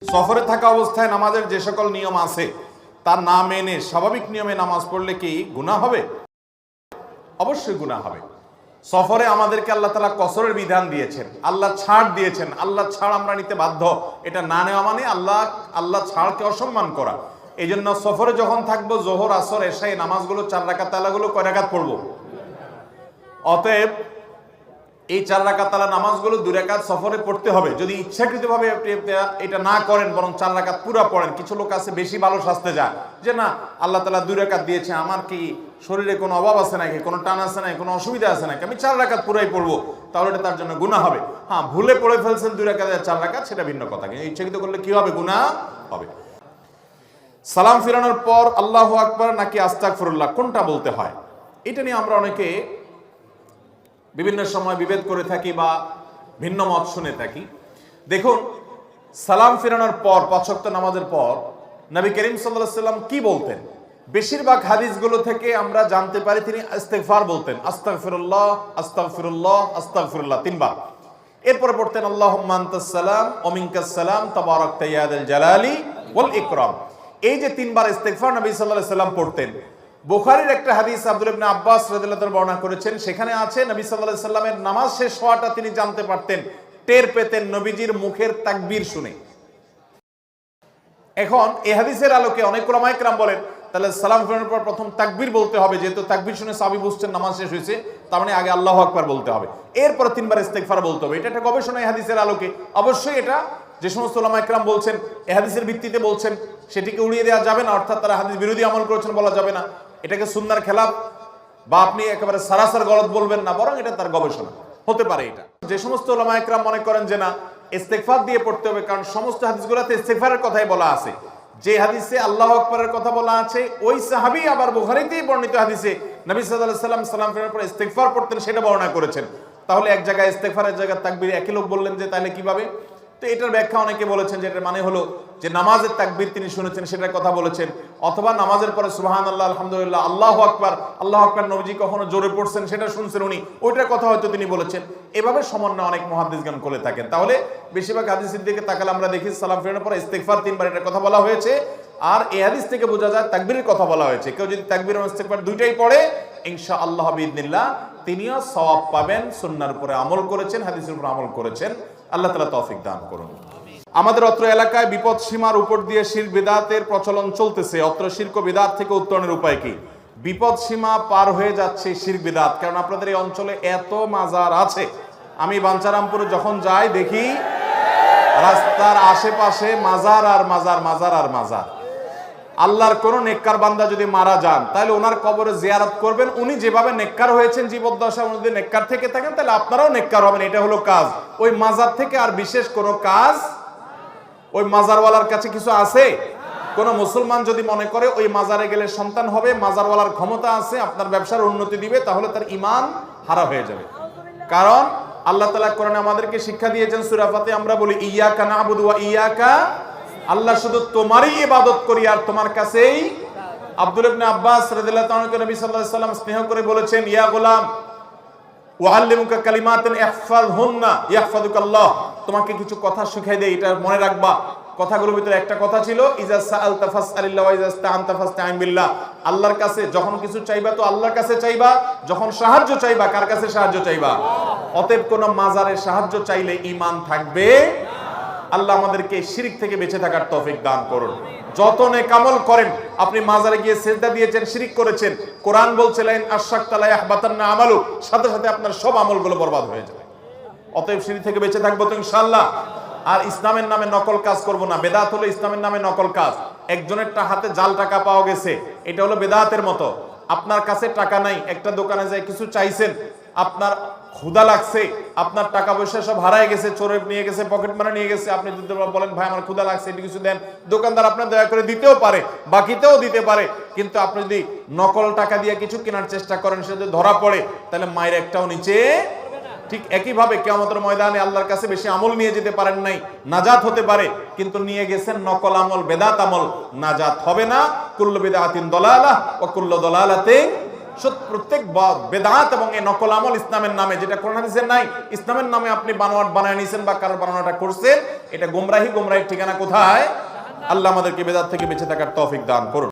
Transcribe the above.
সফরে থাকা অবস্থায় নামাজের যে সকল নিয়ম আছে তার না মেনে স্বাভাবিক নিয়মে নামাজ পড়লে কি গুনাহ হবে? অবশ্যই গুনাহ হবে। সফরে আমাদেরকে আল্লাহ তাআলা কসরের বিধান দিয়েছেন, আল্লাহ ছাড় দিয়েছেন। আল্লাহ ছাড় আমরা নিতে বাধ্য। এটা না নেওয়া মানে আল্লাহ ছাড়কে অসম্মান করা। এই জন্য সফরে যখন থাকবো জোহর আসর এশা এই নামাজগুলো 4 রাকাত তালাগুলো কয় রাকাত পড়বো? অতএব এই 4 রাকাত তালা নামাজগুলো 2 রাকাত সফরে পড়তে হবে। যদি ইচ্ছাকৃতভাবে এটা না করেন, বরং 4 রাকাত পুরো পড়েন। কিছু লোক আছে বেশি ভালো শাস্তে যায় যে না আল্লাহ তাআলা 2 রাকাত দিয়েছে, আমার কি শরীরে কোনো অভাব আছে নাকি, কোনো টান আছে নাকি, কোনো অসুবিধা আছে নাকি, আমি 4 রাকাত পুরাই পড়বো, তাহলে এটা তার জন্য গুনাহ হবে। হ্যাঁ, ভুলে পড়ে ফেলছেন 2 রাকাত 4 রাকাত, সেটা ভিন্ন কথা। কিন্তু ইচ্ছাকৃত করলে কি হবে? গুনাহ হবে। সালাম ফিরানোর পর আল্লাহু আকবার নাকি আস্তাগফিরুল্লাহ কোনটা বলতে হয়, এটা নিয়ে আমরা অনেকে বিভিন্ন সময় বিভেদ করে থাকি বা ভিন্ন মত শুনে থাকি। দেখুন, সালাম ফিরানোর পর 5 ওয়াক্ত নামাজের পর নবী করিম সাল্লাল্লাহু আলাইহি সাল্লাম কি বলতেন? বেশিরভাগ হাদিসগুলো থেকে আমরা জানতে পারি তিনি ইস্তিগফার বলতেন, আস্তাগফিরুল্লাহ আস্তাগফিরুল্লাহ আস্তাগফিরুল্লাহ 3 বার। এরপরে পড়তেন আল্লাহুম্মা আনতাস সালাম ওয়া মিনকাস সালাম তাবারাকতা ইয়া যাল জালালি ওয়াল ইকরাম। এই যে 3 বার ইস্তিগফার নবী সাল্লাল্লাহু আলাইহি সাল্লাম পড়তেন। বুখারীর একটা হাদিস আব্দুল্লাহ ইবনে আব্বাস রাদিয়াল্লাহু তাআলা বর্ণনা করেছেন, সেখানে আছে নবী সাল্লাল্লাহু আলাইহি সাল্লামের নামাজ শেষ হওয়াটা তিনি জানতে পারতেন, টের পেতেন নবীজির মুখের তাকবীর শুনে। এখন এই হাদিসের আলোকে অনেক উলামায়ে কেরাম বলেন তাহলে সালাম ফিরানোর পর প্রথম তাকবীর বলতে হবে, যেহেতু তাকবীর শুনে সাহাবী বুঝছেন নামাজ শেষ হয়েছে, তার মানে আগে আল্লাহু আকবার বলতে হবে, এরপর 3 বার ইস্তিগফার বলতে হবে। এটা একটা গবেষণা এই হাদিসের আলোকে। অবশ্যই এটা যে সমস্ত উলামায়ে কেরাম বলছেন এই হাদিসের ভিত্তিতে বলছেন, সেটিকে উড়িয়ে দেওয়া যাবে না, অর্থাৎ তারা হাদিস বিরোধী আমল করেছেন বলা যাবে না, এটাকে সুন্নাহর খেলাফ বা আপনি একেবারে সারাসার গলত বলবেন না, বরং এটা তার গবেষণা হতে পারে। এটা যে সমস্ত উলামায়ে কেরাম মনে করেন যে না ইস্তিগফার দিয়ে পড়তে হবে, কারণ সমস্ত হাদিসগুলোতে ইস্তিগফারের কথাই বলা আছে। যে হাদিসে আল্লাহু আকবারের কথা বলা আছে ওই সাহাবী আবার বুখারীতেই বর্ণিত হাদিসে নবী সাল্লাল্লাহু আলাইহি সাল্লাম সালাম ফেরানোর পর ইস্তিগফার পড়তেন, সেটা বর্ণনা করেছেন। তাহলে এক জায়গায় ইস্তিগফারের জায়গায় তাকবীর একই লোক বললেন যে তাহলে কিভাবে? তো এটার ব্যাখ্যা অনেকে বলেছেন যে এটার মানে হলো যে নামাজের তাকবীর তিনি শুনেছেন সেটার কথা বলেছেন, অথবা নামাজের পরে সুবহানাল্লাহ আলহামদুলিল্লাহ আল্লাহু আকবার নবীজি কখনো জোরে পড়ছেন সেটা শুনছেন উনি, ওইটার কথা হয়তো তিনি বলেছেন। এভাবে সমন্বয় অনেক মুহাদ্দিসগণ করে থাকেন। তাহলে বেশিরভাগ হাদিসের দিকে তাকালে আমরা দেখি সালাম ফেরানোর পরে ইস্তিগফার 3 বার এটার কথা বলা হয়েছে। আর এই হাদিস থেকে বোঝা যায় তাকবীরের কথা বলা হয়েছে। কেউ যদি তাকবীর এবং ইস্তিগফার দুইটাই পড়ে ইনশাআল্লাহ বিইذনিল্লাহ তিনিও সওয়াব পাবেন, সুন্নাহর উপরে আমল করেছেন, হাদিসের উপর আমল করেছেন। আল্লাহ তাআলা তৌফিক দান করুন। আমাদের অত্র এলাকায় বিপদ সীমার উপর দিয়ে শিরক বিদআতের প্রচলন চলতেছে। অত্র শিরক ও বিদআত থেকে উত্তরণের উপায় কি? বিপদ সীমা পার হয়ে যাচ্ছে শিরক বিদআত, কারণ আপনাদের এই অঞ্চলে এত মাজার আছে। আমি বাঞ্ছারামপুরে যখন যাই দেখি রাস্তার আশেপাশে মাজার আর মাজার, মাজার আর মাজার। আল্লাহর কোন নেককার বান্দা যদি মারা যান তাহলে ওনার কবরে জিয়ারত করবেন। উনি যেভাবে নেককার হয়েছেন জীবদ্দশায়, উনি যদি নেককার থেকে থাকেন তাহলে আপনারাও নেককার হবেন। এটা হলো কাজ। ওই মাজার থেকে আর বিশেষ কোনো কাজ ওই মাজারওয়ালার কাছে কিছু আছে? কোন মুসলমান যদি মনে করে ওই মাজারে গেলে সন্তান হবে, মাজারওয়ালার ক্ষমতা আছে, আপনার ব্যবসার উন্নতি দিবে, তাহলে তার ঈমান হারা হয়ে যাবে। কারণ আল্লাহ তাআলা কোরআনে আমাদেরকে শিক্ষা দিয়েছেন, সূরা ফাতিহা আমরা বলি ইয়্যাকা না'বুদু ওয়া ইয়্যাকা, আল্লাহ শুধু তোমারই ইবাদত করি আর তোমার কাছেই। আব্দুল্লাহ ইবনে আব্বাস রাদিয়াল্লাহু তাআলা নবী সাল্লাল্লাহু আলাইহি ওয়াসাল্লাম স্নেহ করে বলেছেন, ইয়া গোলাম ওয়াআল্লিমুকা কালিমাতান ইহফাযহুন্না ইহফাযুকাল্লাহ, তোমাকে কিছু কথা শিখিয়ে দেই, এটা মনে রাখবা। কথাগুলোর ভিতরে একটা কথা ছিল ইজা সাআলতা ফাসআলিল্লাহ ওয়া ইজা ইসতাআনতা ফাসতাঈন বিল্লাহ, আল্লাহর কাছে যখন কিছু চাইবা তো আল্লাহর কাছে চাইবা, যখন সাহায্য চাইবা কার কাছে সাহায্য চাইবা? অতএব কোন মাজারে সাহায্য চাইলে ঈমান থাকবে। আল্লাহ আমাদেরকে শিরক থেকে বেঁচে থাকার তৌফিক দান করুন। যত নেক আমল করেন, আপনি মাজারে গিয়ে সিজদা দিয়েছেন, শিরক করেছেন, কোরআন বলছে লাইন আশরাকতা লা ইয়াহবাতান্না আমালু, সাথে সাথে আপনার সব আমলগুলো বরবাদ হয়ে যাবে। অতএব শিরক থেকে বেঁচে থাকবো তো ইনশাআল্লাহ। আর ইসলামের নামে নকল কাজ করব না। বেদাত হলো ইসলামের নামে নকল কাজ। একজনের হাতে জাল টাকা পাওয়া গেছে, এটা হলো বেদাতের মতো। আপনার কাছে টাকা নাই, একটা দোকানে যায় কিছু চাইছেন, আপনার ক্ষুধা লাগছে, আপনার টাকা পয়সা সব হারায় গেছে, চোরে নিয়ে গেছে, পকেট মারা নিয়ে গেছে, আপনি যদি বলেন ভাই আমার ক্ষুধা লাগছে এটা কিছু দেন, দোকানদার আপনার দয়া করে দিতেও পারে, বাকিতেও দিতে পারে। কিন্তু আপনি যদি নকল টাকা দিয়ে কিছু কেনার চেষ্টা করেন, সে যদি ধরা পড়ে তাহলে মায়ের একটাও নিচে। ঠিক একইভাবে কিয়ামতের ময়দানে আল্লাহর কাছে বেশি আমল নিয়ে যেতে পারেন নাই, নাজাত হতে পারে, কিন্তু নিয়ে গেছেন নকল আমল, বেদাত আমল, নাজাত হবে না। কুল্লু বিদআতিন দালালাহ ওয়া কুল্লু দালালাতিন প্রত্যেক বেদাত এবং এই নকল আমল ইসলামের নামে, যেটা কোরআন হাদিসের নাই, ইসলামের নামে আপনি বানোয়াট বানায় নিছেন বা কারোর বানানোটা করছেন, এটা গোমরাহির ঠিকানা কোথায়? আল্লাহ আমাদেরকে বেদাত থেকে বেঁচে থাকার তৌফিক দান করুন।